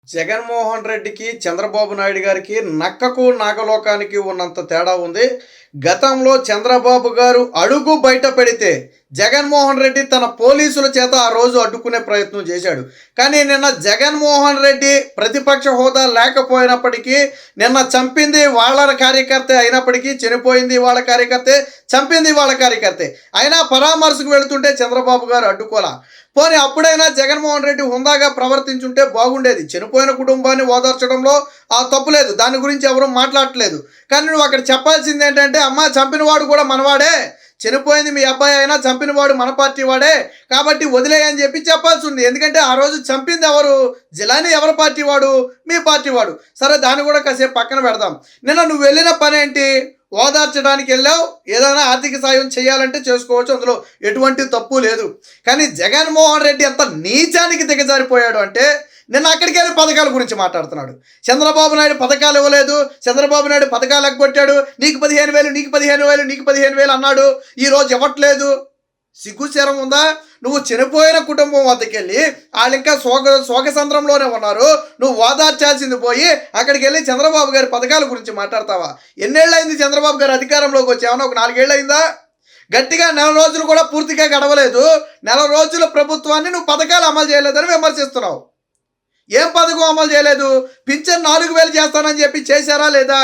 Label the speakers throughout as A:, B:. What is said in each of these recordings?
A: జగన్మోహన్ రెడ్డికి, చంద్రబాబు నాయుడు గారికి నక్కకు, నాగలోకానికి ఉన్నంత తేడా ఉంది. గతంలో చంద్రబాబు గారు అడుగు బయట పెడితే జగన్మోహన్ రెడ్డి తన పోలీసుల చేత ఆ రోజు అడ్డుకునే ప్రయత్నం చేశాడు. కానీ నిన్న జగన్మోహన్ రెడ్డి ప్రతిపక్ష హోదా లేకపోయినప్పటికీ, నిన్న చంపింది వాళ్ళ కార్యకర్తే అయినప్పటికీ, చనిపోయింది వాళ్ళ కార్యకర్తే, చంపింది వాళ్ళ కార్యకర్తే అయినా పరామర్శకు వెళుతుంటే చంద్రబాబు గారు అడ్డుకోలా. పోనీ అప్పుడైనా జగన్మోహన్ రెడ్డి హుందాగా ప్రవర్తించుంటే బాగుండేది. చనిపోయిన కుటుంబాన్ని ఓదార్చడంలో ఆ తప్పులేదు, దాని గురించి ఎవరూ మాట్లాడట్లేదు. కానీ నువ్వు అక్కడ చెప్పాల్సింది ఏంటంటే, అమ్మ చంపినవాడు కూడా మనవాడే, చనిపోయింది మీ అబ్బాయి అయినా చంపినవాడు మన పార్టీ వాడే, కాబట్టి వదిలేయని చెప్పి చెప్పాల్సి ఉంది. ఎందుకంటే ఆ రోజు చంపింది ఎవరు? జిలానీ ఎవరి పార్టీ వాడు? మీ పార్టీ వాడు. సరే, దాన్ని కూడా కాసేపు పక్కన పెడదాం. నిన్న నువ్వు వెళ్ళిన పని ఏంటి? ఓదార్చడానికి వెళ్ళావు. ఏదైనా ఆర్థిక సాయం చేయాలంటే చేసుకోవచ్చు, అందులో ఎటువంటి తప్పు లేదు. కానీ జగన్మోహన్ రెడ్డి ఎంత నీచానికి దిగజారిపోయాడు అంటే, నిన్న అక్కడికి వెళ్ళి పథకాల గురించి మాట్లాడుతున్నాడు. చంద్రబాబు నాయుడు పథకాలు ఇవ్వలేదు, చంద్రబాబు నాయుడు పథకాలు ఎగ్గొట్టాడు, నీకు 15,000 నీకు 15,000 నీకు 15,000 అన్నాడు, ఈరోజు ఇవ్వట్లేదు. సిగ్గుశరం ఉందా? నువ్వు చనిపోయిన కుటుంబం వద్దకు వెళ్ళి వాళ్ళు ఇంకా శోకసంద్రంలోనే ఉన్నారు, నువ్వు ఓదార్చాల్సింది పోయి అక్కడికి వెళ్ళి చంద్రబాబు గారి పథకాల గురించి మాట్లాడతావా? ఎన్నేళ్ళైంది చంద్రబాబు గారు అధికారంలోకి వచ్చి? ఏమన్నా ఒక 4 ఏళ్ళు అయిందా? గట్టిగా 4 రోజులు కూడా పూర్తిగా గడవలేదు. 4 రోజుల ప్రభుత్వాన్ని నువ్వు పథకాలు అమలు చేయలేదని విమర్శిస్తున్నావు. ఏం పథకం అమలు చేయలేదు? పింఛన్ 4,000 చేస్తానని చెప్పి చేశారా లేదా?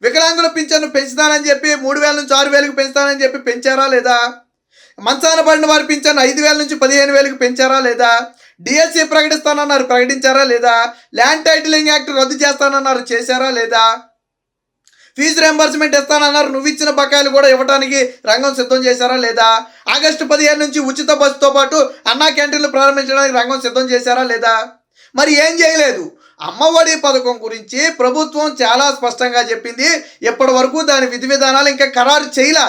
A: వికలాంగుల పింఛన్ను పెంచుతానని చెప్పి 3,000 నుంచి 6,000కి పెంచుతానని చెప్పి పెంచారా లేదా? మంచాన పడిన వారి పింఛన్ 5,000 నుంచి 15,000కి పెంచారా లేదా? డిఎస్సి ప్రకటిస్తానన్నారు, ప్రకటించారా లేదా? ల్యాండ్ టైటిలింగ్ యాక్ట్ రద్దు చేస్తానన్నారు, చేశారా లేదా? ఫీజు రింబర్స్మెంట్ ఇస్తానన్నారు, నువ్వు ఇచ్చిన బకాయిలు కూడా ఇవ్వడానికి రంగం సిద్ధం చేశారా లేదా? ఆగస్టు 15 నుంచి ఉచిత బస్సుతో పాటు అన్నా క్యాంటీన్లు ప్రారంభించడానికి రంగం సిద్ధం చేశారా లేదా? మరి ఏం చేయలేదు. అమ్మఒడి పథకం గురించి ప్రభుత్వం చాలా స్పష్టంగా చెప్పింది. ఇప్పటి వరకు దాని విధి విధానాలు ఇంకా ఖరారు చేయలా.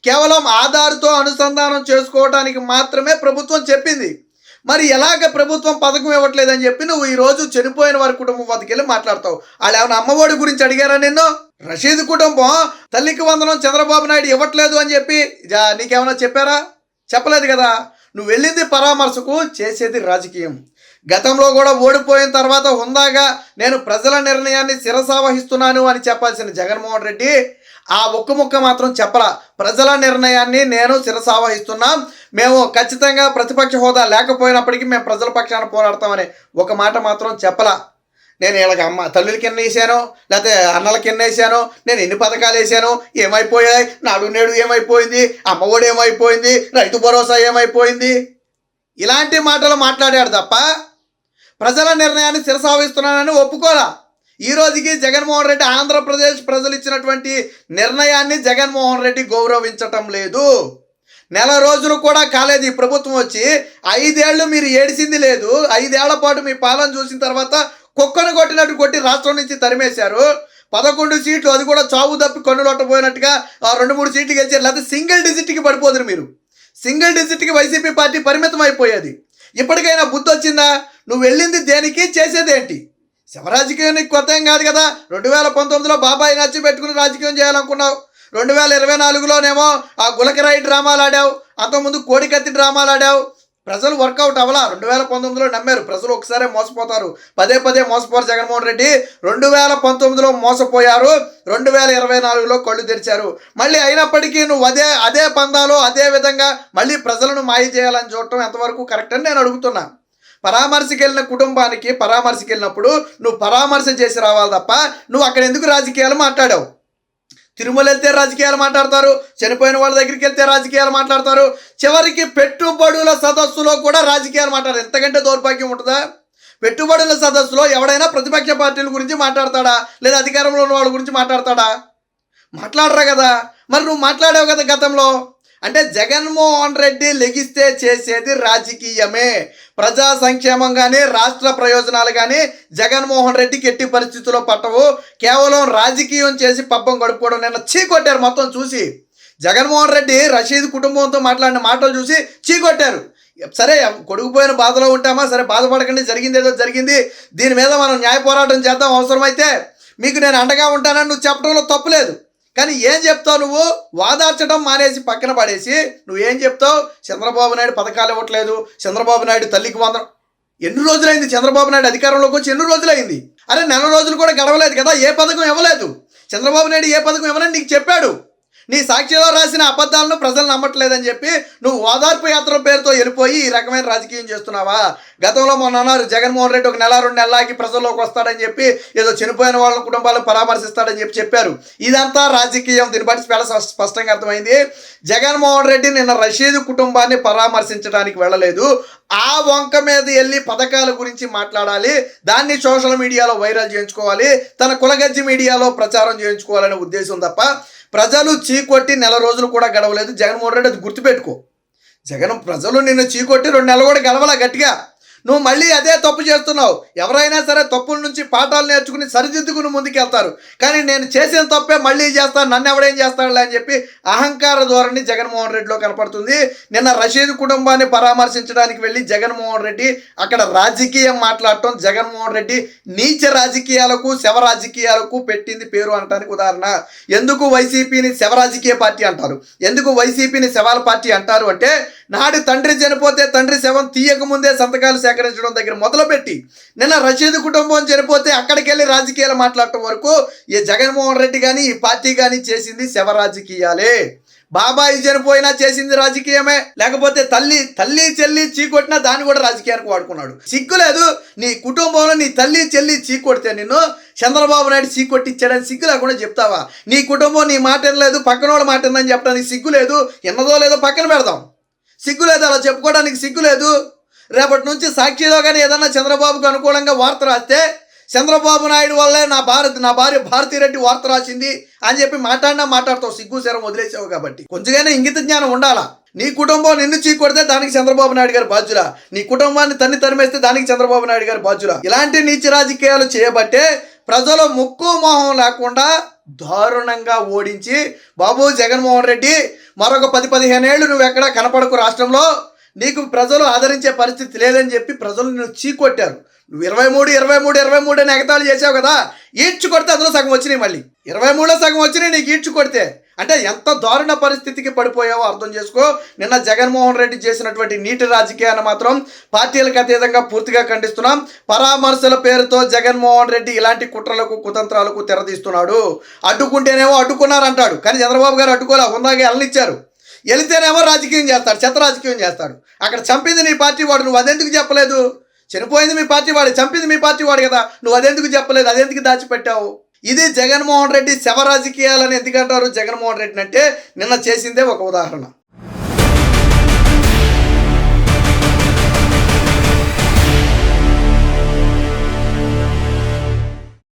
A: కేవలం ఆధార్తో అనుసంధానం చేసుకోవడానికి మాత్రమే ప్రభుత్వం చెప్పింది. మరి ఎలాగ ప్రభుత్వం పథకం ఇవ్వట్లేదని చెప్పి నువ్వు ఈరోజు చనిపోయిన వారి కుటుంబం వద్దకు వెళ్ళి మాట్లాడతావు. వాళ్ళు ఏమైనా అమ్మఒడి గురించి అడిగారా నిన్ను? రషీద్ కుటుంబం తల్లికి వందనం చంద్రబాబు నాయుడు ఇవ్వట్లేదు అని చెప్పి నీకేమైనా చెప్పారా? చెప్పలేదు కదా. నువ్వు వెళ్ళింది పరామర్శకు, చేసేది రాజకీయం. గతంలో కూడా ఓడిపోయిన తర్వాత హుందాగా నేను ప్రజల నిర్ణయాన్ని శిరసావహిస్తున్నాను అని చెప్పాల్సిన జగన్మోహన్ రెడ్డి ఆ ఒక్క ముక్క మాత్రం చెప్పలా. ప్రజల నిర్ణయాన్ని నేను శిరసావహిస్తున్నాం, మేము ఖచ్చితంగా ప్రతిపక్ష హోదా లేకపోయినప్పటికీ మేము ప్రజల పక్షాన పోరాడతామని ఒక మాట మాత్రం చెప్పలా. నేను వీళ్ళకి తల్లులకి ఎన్ని వేసాను, లేకపోతే అన్నలకి ఎన్ని వేసాను, నేను ఎన్ని పథకాలు వేసాను, ఏమైపోయాయి, నాడు నేడు ఏమైపోయింది, అమ్మఒడి ఏమైపోయింది, రైతు భరోసా ఏమైపోయింది, ఇలాంటి మాటలు మాట్లాడాడు తప్ప ప్రజల నిర్ణయాన్ని శిరసావహిస్తున్నానని ఒప్పుకోలా. ఈ రోజుకి జగన్మోహన్ రెడ్డి ఆంధ్రప్రదేశ్ ప్రజలు ఇచ్చినటువంటి నిర్ణయాన్ని జగన్మోహన్ రెడ్డి గౌరవించటం లేదు. 4 రోజులు కూడా కాలేదు ఈ ప్రభుత్వం వచ్చి. 5 ఏళ్ళు మీరు ఏడిసింది లేదు. 5 ఏళ్ల పాటు మీ పాలన చూసిన తర్వాత కుక్కను కొట్టినట్టు కొట్టి రాష్ట్రం నుంచి తరిమేశారు. 11 సీట్లు, అది కూడా చావు తప్పి కన్నులొట్టబోయినట్టుగా 2-3 సీట్లు గెలిచారు. లేకపోతే సింగిల్ డిజిట్కి పడిపోదురు మీరు. సింగిల్ డిజిట్కి వైసీపీ పార్టీ పరిమితం అయిపోయేది. ఇప్పటికైనా బుద్ధి వచ్చిందా? నువ్వు వెళ్ళింది దేనికి, చేసేదేంటి? శివరాజకీయం నీకు కొత్త ఏం కాదు కదా. 2019లో బాబాయి నచ్చి పెట్టుకుని రాజకీయం చేయాలనుకున్నావు. 2024లోనేమో ఆ గులకరాయి డ్రామాలు ఆడావు, అంతకుముందు కోడికత్తి డ్రామాలు ఆడావు. ప్రజలు వర్కౌట్ అవ్వలా. 2019లో నమ్మారు ప్రజలు. ఒకసారే మోసపోతారు, పదే మోసపోరు. జగన్మోహన్ రెడ్డి 2019లో మోసపోయారు, 2024లో కళ్ళు తెరిచారు. మళ్ళీ అయినప్పటికీ నువ్వు అదే పందాలో అదే విధంగా మళ్ళీ ప్రజలను మాయ చేయాలని చూడటం ఎంతవరకు కరెక్ట్ అని నేను అడుగుతున్నా. పరామర్శకి వెళ్ళిన కుటుంబానికి పరామర్శకి వెళ్ళినప్పుడు నువ్వు పరామర్శ చేసి రావాలి తప్ప నువ్వు అక్కడ ఎందుకు రాజకీయాలు మాట్లాడావు? తిరుమల వెళ్తే రాజకీయాలు మాట్లాడతారు, చనిపోయిన వాళ్ళ దగ్గరికి వెళ్తే రాజకీయాలు మాట్లాడతారు, చివరికి పెట్టుబడుల సదస్సులో కూడా రాజకీయాలు మాట్లాడారు. ఎంతకంటే దౌర్భాగ్యం ఉంటుందా? పెట్టుబడుల సదస్సులో ఎవడైనా ప్రతిపక్ష పార్టీల గురించి మాట్లాడతాడా, లేదా అధికారంలో ఉన్న వాళ్ళ గురించి మాట్లాడతాడా? మాట్లాడరా కదా. మరి నువ్వు మాట్లాడావు కదా గతంలో. అంటే జగన్మోహన్ రెడ్డి లెగిస్తే చేసేది రాజకీయమే. ప్రజా సంక్షేమం కానీ రాష్ట్ర ప్రయోజనాలు కానీ జగన్మోహన్ రెడ్డికి ఎట్టి పరిస్థితుల్లో పట్టవు. కేవలం రాజకీయం చేసి పబ్బం గడుపుకోవడం. నిన్న చీకొట్టారు మొత్తం చూసి. జగన్మోహన్ రెడ్డి రషీద్ కుటుంబంతో మాట్లాడిన మాటలు చూసి చీకొట్టారు. సరే, కొడుకుపోయిన బాధలో ఉంటామా, సరే బాధపడకండి, జరిగింది ఏదో జరిగింది, దీని మీద మనం న్యాయ పోరాటం చేద్దాం, అవసరమైతే మీకు నేను అండగా ఉంటానని నువ్వు చెప్పడంలో తప్పులేదు. కానీ ఏం చెప్తావు నువ్వు? వాదార్చడం మానేసి పక్కన పడేసి నువ్వేం చెప్తావు? చంద్రబాబు నాయుడు పథకాలు ఇవ్వట్లేదు, చంద్రబాబు నాయుడు తల్లికి వందనం. ఎన్ని రోజులైంది చంద్రబాబు నాయుడు అధికారంలోకి వచ్చి ఎన్ని రోజులైంది? అరే నెల రోజులు కూడా గడవలేదు కదా, ఏ పథకం ఇవ్వలేదు. చంద్రబాబు నాయుడు ఏ పథకం ఇవ్వనని నీకు చెప్పాడు. నీ సాక్షిలో రాసిన అబద్ధాలను ప్రజలు నమ్మట్లేదని చెప్పి నువ్వు ఓదార్పు యాత్ర పేరుతో వెళ్ళిపోయి ఈ రకమైన రాజకీయం చేస్తున్నావా? గతంలో మొన్న అన్నారు జగన్మోహన్ రెడ్డి ఒక నెల 2 నెలలకి ప్రజల్లోకి వస్తాడని చెప్పి, ఏదో చనిపోయిన వాళ్ళ కుటుంబాలను పరామర్శిస్తాడని చెప్పారు. ఇదంతా రాజకీయం. దీన్ని బట్టి చాలా స్పష్టంగా అర్థమైంది. జగన్మోహన్ రెడ్డి నిన్న రషీద్ కుటుంబాన్ని పరామర్శించడానికి వెళ్ళలేదు. ఆ వంక మీద వెళ్ళి పథకాల గురించి మాట్లాడాలి, దాన్ని సోషల్ మీడియాలో వైరల్ చేయించుకోవాలి, తన కులగజ్జి మీడియాలో ప్రచారం చేయించుకోవాలనే ఉద్దేశం తప్ప ప్రజలు చీకొట్టి నెల రోజులు కూడా గడవలేదు. జగన్మోహన్ రెడ్డి అది గుర్తుపెట్టుకో. ప్రజలు నిన్ను చీకొట్టి 2 నెలలు కూడా గడవలా గట్టిగా. నువ్వు మళ్ళీ అదే తప్పు చేస్తున్నావు. ఎవరైనా సరే తప్పుల నుంచి పాఠాలు నేర్చుకుని సరిదిద్దుకుని ముందుకెళ్తారు. కానీ నేను చేసిన తప్పే మళ్ళీ చేస్తాను, నన్ను ఎవడేం చేస్తాడులే అని చెప్పి అహంకార ధోరణి జగన్మోహన్ రెడ్డిలో కనపడుతుంది. నిన్న రషీద్ కుటుంబాన్ని పరామర్శించడానికి వెళ్ళి జగన్మోహన్ రెడ్డి అక్కడ రాజకీయం మాట్లాడటం, జగన్మోహన్ రెడ్డి నీచ రాజకీయాలకు శవ రాజకీయాలకు పెట్టింది పేరు అనడానికి ఉదాహరణ. ఎందుకు వైసీపీని శవ రాజకీయ పార్టీ అంటారు, ఎందుకు వైసీపీని శవాల పార్టీ అంటారు అంటే, నాడు తండ్రి చనిపోతే తండ్రి శవం తీయక ముందే సంతకాలు సేకరించడం దగ్గర మొదలుపెట్టి నిన్న రషీద్ కుటుంబం చనిపోతే అక్కడికి వెళ్ళి రాజకీయాలు మాట్లాడటం వరకు ఈ జగన్మోహన్ రెడ్డి కానీ ఈ పార్టీ కానీ చేసింది శవ రాజకీయాలే. బాబాయి చనిపోయినా చేసింది రాజకీయమే, లేకపోతే తల్లి చెల్లి చీకొట్టినా దాన్ని కూడా రాజకీయానికి వాడుకున్నాడు. సిగ్గులేదు నీ కుటుంబంలో నీ తల్లి చెల్లి చీకొడితే నిన్ను చంద్రబాబు నాయుడు చీకొట్టిచ్చాడని సిగ్గు లేకుండా చెప్తావా? నీ కుటుంబం నీ మాట వినలేదు, పక్కన వాళ్ళ మాట విందని చెప్పడానికి సిగ్గు లేదు. విన్నదో లేదో పక్కన పెడదాం, సిగ్గు లేదు, అలా చెప్పుకోవడానికి సిగ్గు లేదు. రేపటి నుంచి సాక్షిలో కానీ ఏదన్నా చంద్రబాబుకు అనుకూలంగా వార్త రాస్తే చంద్రబాబు నాయుడు వల్లే నా భార్య భారతిరెడ్డి వార్త రాసింది అని చెప్పి మాట్లాడతావు. సిగ్గు శరం వదిలేసావు కాబట్టి కొంచెమైనా ఇంగిత జ్ఞానం ఉండాలా. నీ కుటుంబం నిన్ను చీకొడితే దానికి చంద్రబాబు నాయుడు గారు బాధ్యులా, నీ కుటుంబాన్ని తరిమేస్తే దానికి చంద్రబాబు నాయుడు గారు బాధ్యులా. ఇలాంటి నీచ రాజకీయాలు చేయబట్టే ప్రజలు ముక్కు మొహం లేకుండా దారుణంగా ఓడించి, బాబు జగన్మోహన్ రెడ్డి మరొక 10-15 ఏళ్ళు నువ్వు ఎక్కడా కనపడకు రాష్ట్రంలో, నీకు ప్రజలు ఆదరించే పరిస్థితి లేదని చెప్పి ప్రజలు నిన్ను చీకొట్టారు. నువ్వు 23 అని ఎగతాళి చేసావు కదా, ఈడ్చు కొడితే అందులో సగం వచ్చినాయి. మళ్ళీ 23లో సగం వచ్చినాయి నీకు ఈడ్చు కొడితే. అంటే ఎంత దారుణ పరిస్థితికి పడిపోయావో అర్థం చేసుకో. నిన్న జగన్మోహన్ రెడ్డి చేసినటువంటి నీటి రాజకీయాన్ని మాత్రం పార్టీలకు అతీతంగా పూర్తిగా ఖండిస్తున్నాం. పరామర్శల పేరుతో జగన్మోహన్ రెడ్డి ఇలాంటి కుట్రలకు కుతంత్రాలకు తెరదీస్తున్నాడు. అడ్డుకుంటేనేమో అడ్డుకున్నారంటాడు, కానీ చంద్రబాబు గారు అడ్డుకోలే, హుందాగా వెళ్ళనిచ్చారు. వెళితేనేమో రాజకీయం చేస్తాడు, చెత్త రాజకీయం చేస్తాడు. అక్కడ చంపింది నీ పార్టీ వాడు, నువ్వు అదెందుకు చెప్పలేదు? చనిపోయింది మీ పార్టీ వాడు, చంపింది మీ పార్టీ వాడు కదా, నువ్వు అదెందుకు చెప్పలేదు, అదెందుకు దాచిపెట్టావు? ఇది జగన్మోహన్ రెడ్డి శవ రాజకీయాలని ఎందుకంటారు జగన్మోహన్ రెడ్డిని అంటే నిన్న చేసిందే ఒక ఉదాహరణ.